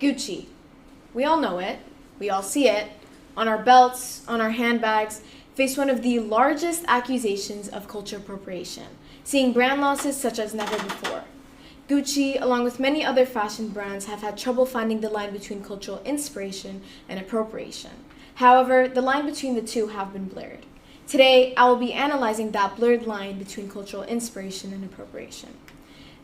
Gucci. We all know it. We all see it. On our belts, on our handbags, face one of the largest accusations of culture appropriation, seeing brand losses such as never before. Gucci, along with many other fashion brands, have had trouble finding the line between cultural inspiration and appropriation. However, the line between the two have been blurred. Today, I will be analyzing that blurred line between cultural inspiration and appropriation.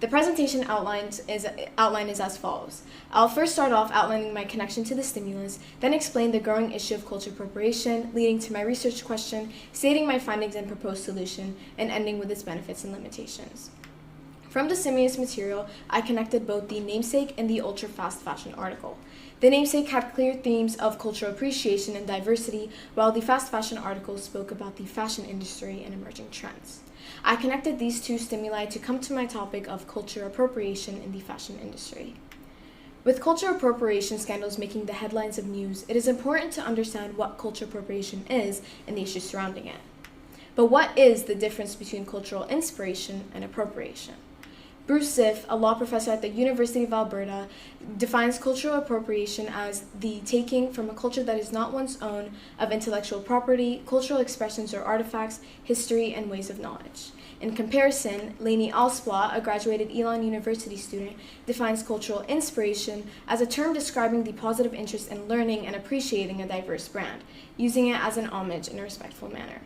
The presentation outline is as follows. I'll first start off outlining my connection to the stimulus, then explain the growing issue of culture appropriation, leading to my research question, stating my findings and proposed solution, and ending with its benefits and limitations. From the stimulus material, I connected both the namesake and the ultra-fast fashion article. The namesake had clear themes of cultural appreciation and diversity, while the fast fashion article spoke about the fashion industry and emerging trends. I connected these two stimuli to come to my topic of culture appropriation in the fashion industry. With culture appropriation scandals making the headlines of news, it is important to understand what culture appropriation is and the issues surrounding it. But what is the difference between cultural inspiration and appropriation? Bruce Siff, a law professor at the University of Alberta, defines cultural appropriation as the taking from a culture that is not one's own of intellectual property, cultural expressions or artifacts, history, and ways of knowledge. In comparison, Lainey Alsplat, a graduated Elon University student, defines cultural inspiration as a term describing the positive interest in learning and appreciating a diverse brand, using it as an homage in a respectful manner.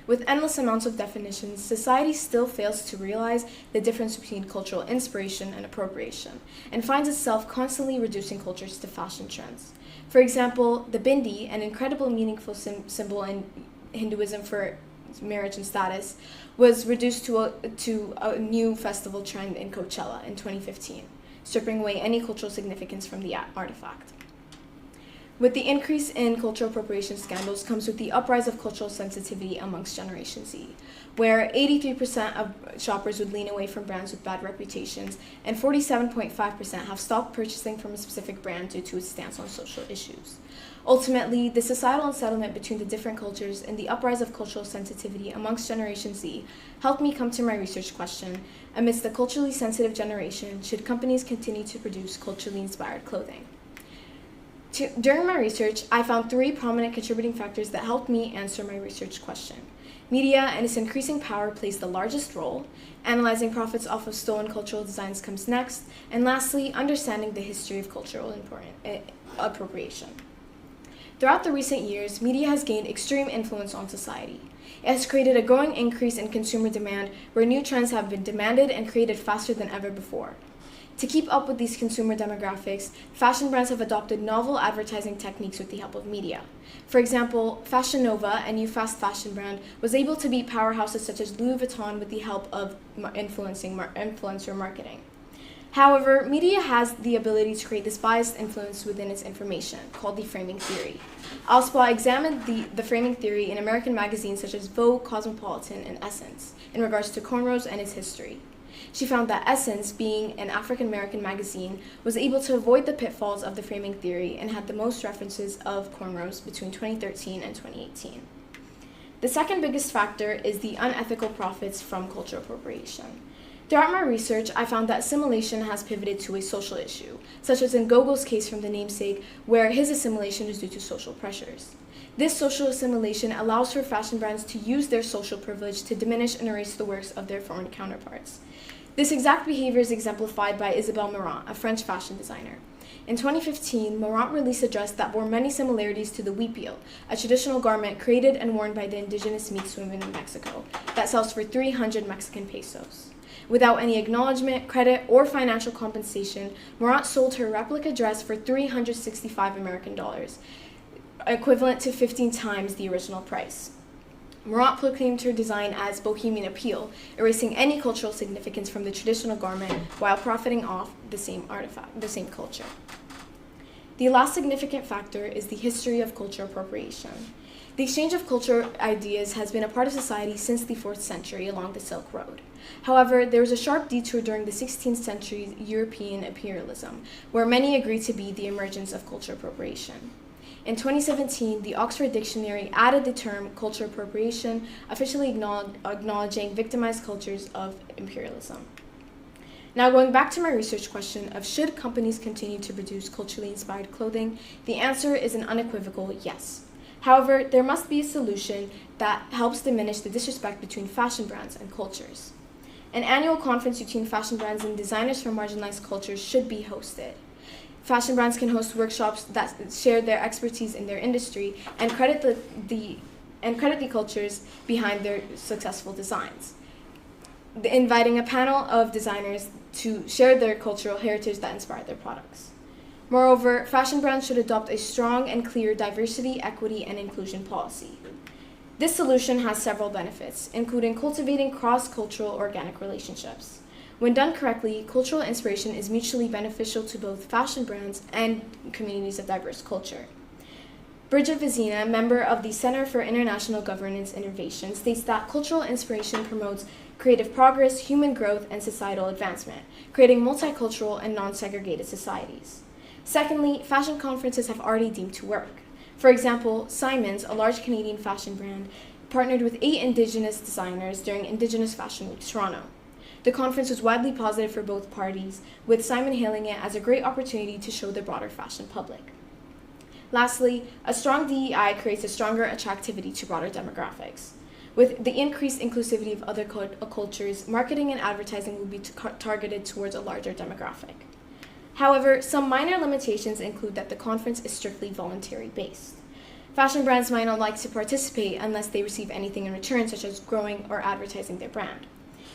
With endless amounts of definitions, society still fails to realize the difference between cultural inspiration and appropriation, and finds itself constantly reducing cultures to fashion trends. For example, the bindi, an incredibly meaningful symbol in Hinduism for marriage and status, was reduced to a new festival trend in Coachella in 2015, stripping away any cultural significance from the artifact. With the increase in cultural appropriation scandals comes with the uprise of cultural sensitivity amongst Generation Z, where 83% of shoppers would lean away from brands with bad reputations, and 47.5% have stopped purchasing from a specific brand due to its stance on social issues. Ultimately, the societal unsettlement between the different cultures and the uprise of cultural sensitivity amongst Generation Z helped me come to my research question: amidst the culturally sensitive generation, should companies continue to produce culturally inspired clothing? During my research, I found three prominent contributing factors that helped me answer my research question. Media and its increasing power plays the largest role, analyzing profits off of stolen cultural designs comes next, and lastly, understanding the history of cultural appropriation. Throughout the recent years, media has gained extreme influence on society. It has created a growing increase in consumer demand where new trends have been demanded and created faster than ever before. To keep up with these consumer demographics, fashion brands have adopted novel advertising techniques with the help of media. For example, Fashion Nova, a new fast fashion brand, was able to beat powerhouses such as Louis Vuitton with the help of influencer marketing. However, media has the ability to create this biased influence within its information, called the framing theory. Alsplat examined the framing theory in American magazines such as Vogue, Cosmopolitan, and Essence in regards to cornrows and its history. She found that Essence, being an African-American magazine, was able to avoid the pitfalls of the framing theory and had the most references of cornrows between 2013 and 2018. The second biggest factor is the unethical profits from cultural appropriation. Throughout my research, I found that assimilation has pivoted to a social issue, such as in Gogol's case from the namesake, where his assimilation is due to social pressures. This social assimilation allows for fashion brands to use their social privilege to diminish and erase the works of their foreign counterparts. This exact behavior is exemplified by Isabelle Marant, a French fashion designer. In 2015, Marant released a dress that bore many similarities to the huipil, a traditional garment created and worn by the indigenous Mixte women in Mexico, that sells for 300 Mexican pesos. Without any acknowledgement, credit, or financial compensation, Marant sold her replica dress for $365 American, equivalent to 15 times the original price. Marant proclaimed her design as bohemian appeal, erasing any cultural significance from the traditional garment while profiting off the same culture. The last significant factor is the history of culture appropriation. The exchange of cultural ideas has been a part of society since the 4th century along the Silk Road. However, there was a sharp detour during the 16th century's European imperialism, where many agreed to be the emergence of culture appropriation. In 2017, the Oxford Dictionary added the term culture appropriation, officially acknowledging victimized cultures of imperialism. Now, going back to my research question of should companies continue to produce culturally inspired clothing, the answer is an unequivocal yes. However, there must be a solution that helps diminish the disrespect between fashion brands and cultures. An annual conference between fashion brands and designers from marginalized cultures should be hosted. Fashion brands can host workshops that share their expertise in their industry and credit the cultures behind their successful designs, inviting a panel of designers to share their cultural heritage that inspired their products. Moreover, fashion brands should adopt a strong and clear diversity, equity, and inclusion policy. This solution has several benefits, including cultivating cross-cultural organic relationships. When done correctly, cultural inspiration is mutually beneficial to both fashion brands and communities of diverse culture. Bridget Vizina, member of the Center for International Governance Innovation, states that cultural inspiration promotes creative progress, human growth, and societal advancement, creating multicultural and non-segregated societies. Secondly, fashion conferences have already deemed to work. For example, Simon's, a large Canadian fashion brand, partnered with 8 Indigenous designers during Indigenous Fashion Week Toronto. The conference was widely positive for both parties, with Simon hailing it as a great opportunity to show the broader fashion public. Lastly, a strong DEI creates a stronger attractivity to broader demographics. With the increased inclusivity of other cultures, marketing and advertising will be targeted towards a larger demographic. However, some minor limitations include that the conference is strictly voluntary-based. Fashion brands might not like to participate unless they receive anything in return, such as growing or advertising their brand.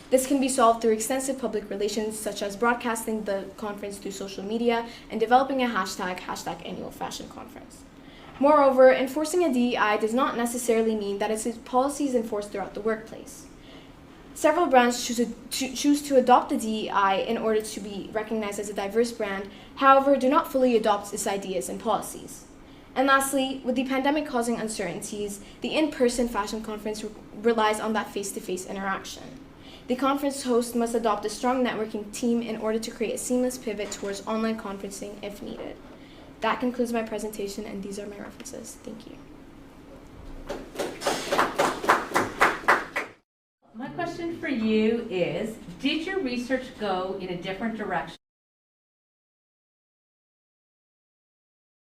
This can be solved through extensive public relations, such as broadcasting the conference through social media and developing a #annualfashionconference. Moreover, enforcing a DEI does not necessarily mean that its policy is enforced throughout the workplace. Several brands choose to adopt the DEI in order to be recognized as a diverse brand, however, do not fully adopt its ideas and policies. And lastly, with the pandemic causing uncertainties, the in-person fashion conference relies on that face-to-face interaction. The conference host must adopt a strong networking team in order to create a seamless pivot towards online conferencing if needed. That concludes my presentation, and these are my references. Thank you. My question for you is, did your research go in a different direction